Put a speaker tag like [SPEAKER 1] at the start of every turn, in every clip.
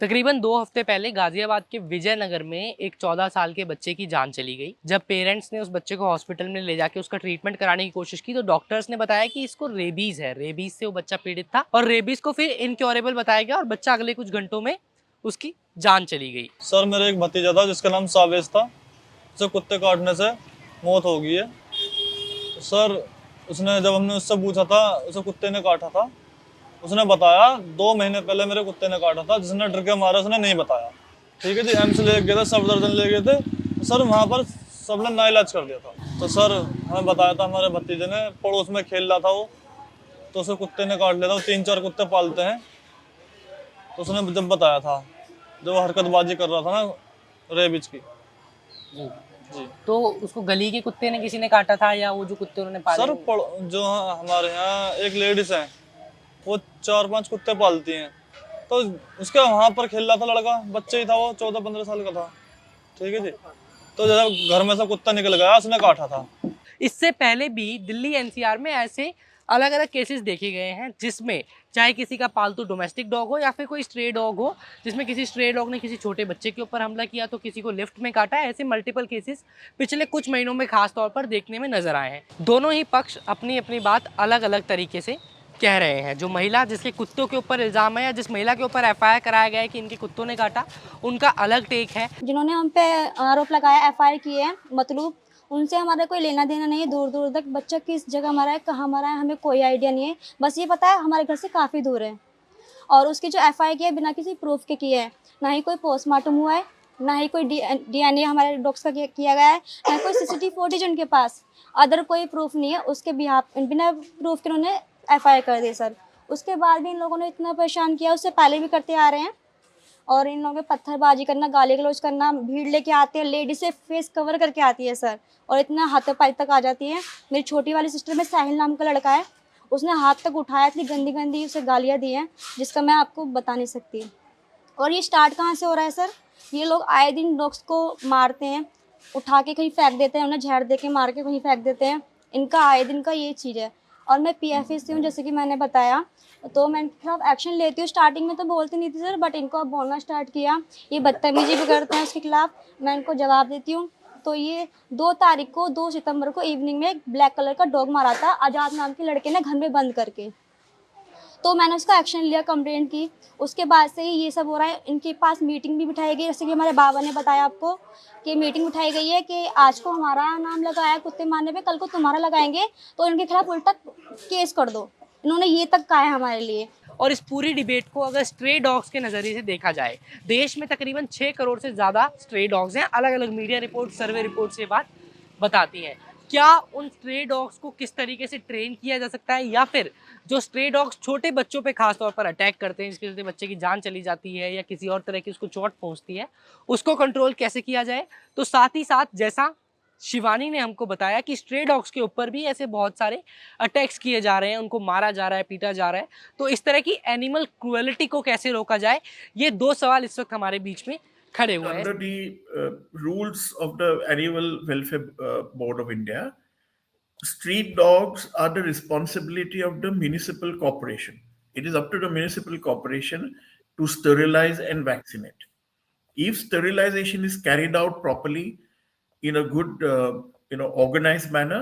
[SPEAKER 1] तकरीबन 2 हफ्ते पहले गाजियाबाद के विजयनगर में एक 14 साल के बच्चे की जान चली गई। जब पेरेंट्स ने उस बच्चे को हॉस्पिटल में ले जाके उसका ट्रीटमेंट कराने की कोशिश की तो डॉक्टर्स ने बताया कि इसको रेबीज है। रेबीज से वो बच्चा पीड़ित था और रेबीज को फिर इनक्योरेबल बताया गया और बच्चा अगले कुछ घंटों में उसकी जान चली गई।
[SPEAKER 2] सर मेरा एक भतीजा था जिसका नाम सावेज था। उसे कुत्ते काटने से मौत हो गई है। तो सर उसने जब हमने उससे पूछा था उसे कुत्ते ने काटा था, उसने बताया 2 महीने पहले मेरे कुत्ते ने काटा था। जिसने डर के मारा उसने नहीं बताया। ठीक है जी, एम्स ले गए थे, सफदरजंग ले गए थे। तो सर वहाँ पर सबने ना इलाज कर दिया था। तो सर हमें बताया था हमारे भतीजे ने, पड़ोस में खेल रहा था वो, तो उसे कुत्ते ने काट लिया था। वो 3-4 कुत्ते पालते हैं। तो उसने जब बताया था, जब वो हरकतबाजी कर रहा था ना रेबिज की।
[SPEAKER 1] जी।
[SPEAKER 2] जी
[SPEAKER 1] तो उसको गली के कुत्ते ने किसी ने काटा था या वो जो कुत्ते उन्होंने पाले?
[SPEAKER 2] सर, जो हमारे यहाँ एक लेडीज है, वो 4-5 कुत्ते पालती हैं। तो उसका वहां पर खेल रहा था लड़का, बच्चा ही था वो, 14-15 साल का था। ठीक है जी। तो जब घर में से कुत्ता निकल गया उसने काटा था।
[SPEAKER 1] इससे पहले भी दिल्ली एनसीआर में ऐसे अलग अलग केसेस देखे गए हैं जिसमें चाहे किसी का पालतू डोमेस्टिक डॉग हो या फिर कोई स्ट्रे डॉग हो, जिसमें किसी स्ट्रे डॉग ने किसी छोटे बच्चे के ऊपर हमला किया तो किसी को लिफ्ट में काटा। ऐसे मल्टीपल केसेस पिछले कुछ महीनों में खास तौर पर देखने में नजर आए हैं। दोनों ही पक्ष अपनी अपनी बात अलग अलग तरीके से कह रहे हैं। जो महिला जिसके कुत्तों के ऊपर इल्ज़ाम है या जिस महिला के ऊपर एफआईआर कराया गया है कि इनके कुत्तों ने काटा, उनका अलग टेक है।
[SPEAKER 3] जिन्होंने हम पे आरोप लगाया, एफआईआर किए हैं, मतलब उनसे हमारा कोई लेना देना नहीं है। दूर दूर तक बच्चा किस जगह मरा है, कहाँ मरा है, हमें कोई आइडिया नहीं है। बस ये पता है हमारे घर से काफ़ी दूर है। और उसकी जो एफआईआर किया है बिना किसी प्रूफ के किए हैं। ना ही कोई पोस्टमार्टम हुआ है, ना ही कोई डीएनए हमारे डॉग्स का किया गया है, ना कोई सीसीटीवी फुटेज उनके पास। अदर कोई प्रूफ नहीं है उसके बिहाफ, बिना प्रूफ के उन्होंने एफआईआर कर दी सर। उसके बाद भी इन लोगों ने इतना परेशान किया, उससे पहले भी करते आ रहे हैं। और इन लोगों के पत्थरबाजी करना, गाली गलौज करना, भीड़ लेके आते हैं, लेडीज से फेस कवर करके आती है सर, और इतना हाथों-पाई तक आ जाती है। मेरी छोटी वाली सिस्टर में साहिल नाम का लड़का है, उसने हाथ तक उठाया, इतनी गंदी-गंदी उसे गालियाँ दी हैं, जिसका मैं आपको बता नहीं सकती। और ये स्टार्ट कहाँ से हो रहा है सर? ये लोग आए दिन डॉग्स को मारते हैं, उठा के कहीं फेंक देते हैं, उन्हें जहर दे के मार के कहीं फेंक देते हैं। इनका आए दिन का ये चीज़ है। और मैं पीएफए से हूँ, जैसे कि मैंने बताया, तो मैं इनके खिलाफ एक्शन लेती हूँ। स्टार्टिंग में तो बोलती नहीं थी सर, बट इनको अब बोलना स्टार्ट किया। ये बदतमीजी भी करते हैं उसके खिलाफ, मैं इनको जवाब देती हूँ। तो ये 2 तारीख को, 2 सितंबर को इवनिंग में एक ब्लैक कलर का डॉग मारा था आज़ाद नाम के लड़के ने, घर में बंद करके। तो मैंने उसका एक्शन लिया, कंप्लेंट की। उसके बाद से ही ये सब हो रहा है। इनके पास मीटिंग भी बिठाई गई, जैसे कि हमारे बाबा ने बताया आपको कि मीटिंग बिठाई गई है कि आज को हमारा नाम लगाया कुत्ते मारने पे, कल को तुम्हारा लगाएंगे, तो इनके खिलाफ उल्टा केस कर दो। इन्होंने ये तक कहा है हमारे लिए।
[SPEAKER 1] और इस पूरी डिबेट को अगर स्ट्रे डॉग्स के नज़रिए से देखा जाए, देश में तकरीबन 6 करोड़ से ज़्यादा स्ट्रे डॉग्स हैं। अलग अलग मीडिया रिपोर्ट, सर्वे रिपोर्ट से बात बताती हैं। क्या उन स्ट्रे डॉग्स को किस तरीके से ट्रेन किया जा सकता है, या फिर जो स्ट्रे डॉग्स छोटे बच्चों पे खास तौर पर अटैक करते हैं जिसके चलते बच्चे की जान चली जाती है या किसी और तरह की उसको चोट पहुंचती है, उसको कंट्रोल कैसे किया जाए। तो साथ ही साथ जैसा शिवानी ने हमको बताया कि स्ट्रे डॉग्स के ऊपर भी ऐसे बहुत सारे अटैक्स किए जा रहे हैं, उनको मारा जा रहा है, पीटा जा रहा है। तो इस तरह की एनिमल क्रुएलिटी को कैसे रोका जाए, ये 2 सवाल इस वक्त हमारे बीच में खड़े हुए हैं।
[SPEAKER 4] Under the rules of the Animal Welfare Board of India, street dogs are the responsibility of the municipal corporation. It is up to the municipal corporation to sterilize and vaccinate. If sterilization is carried out properly in a good, organized manner,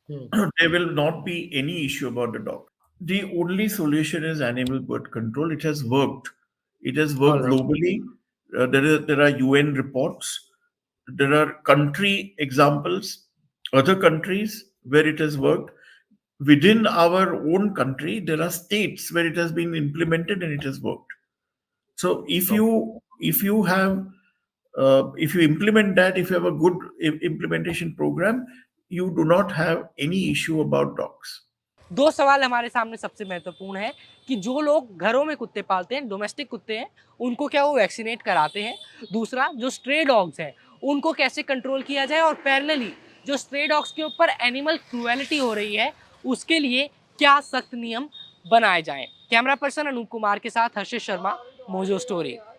[SPEAKER 4] there will not be any issue about the dog. The only solution is animal birth control. It has worked. It has
[SPEAKER 1] All
[SPEAKER 4] worked
[SPEAKER 1] right.
[SPEAKER 4] globally. There are UN reports. There are country examples, other countries where it has worked. Within our own country, there are states where it has been implemented and it has worked. So if you implement that, if you have a good implementation program, you do not have any issue about dogs.
[SPEAKER 1] 2 सवाल हमारे सामने सबसे महत्वपूर्ण है कि जो लोग घरों में कुत्ते पालते हैं, डोमेस्टिक कुत्ते हैं, उनको क्या वो वैक्सीनेट कराते हैं? दूसरा, जो स्ट्रे डॉग्स हैं, उनको कैसे कंट्रोल किया जाए? और पैरेलली जो स्ट्रे डॉग्स के ऊपर एनिमल क्रुएलिटी हो रही है, उसके लिए क्या सख्त नियम बनाए जाएं? कैमरा पर्सन अनूप कुमार के साथ हर्षित शर्मा, मोजो स्टोरी।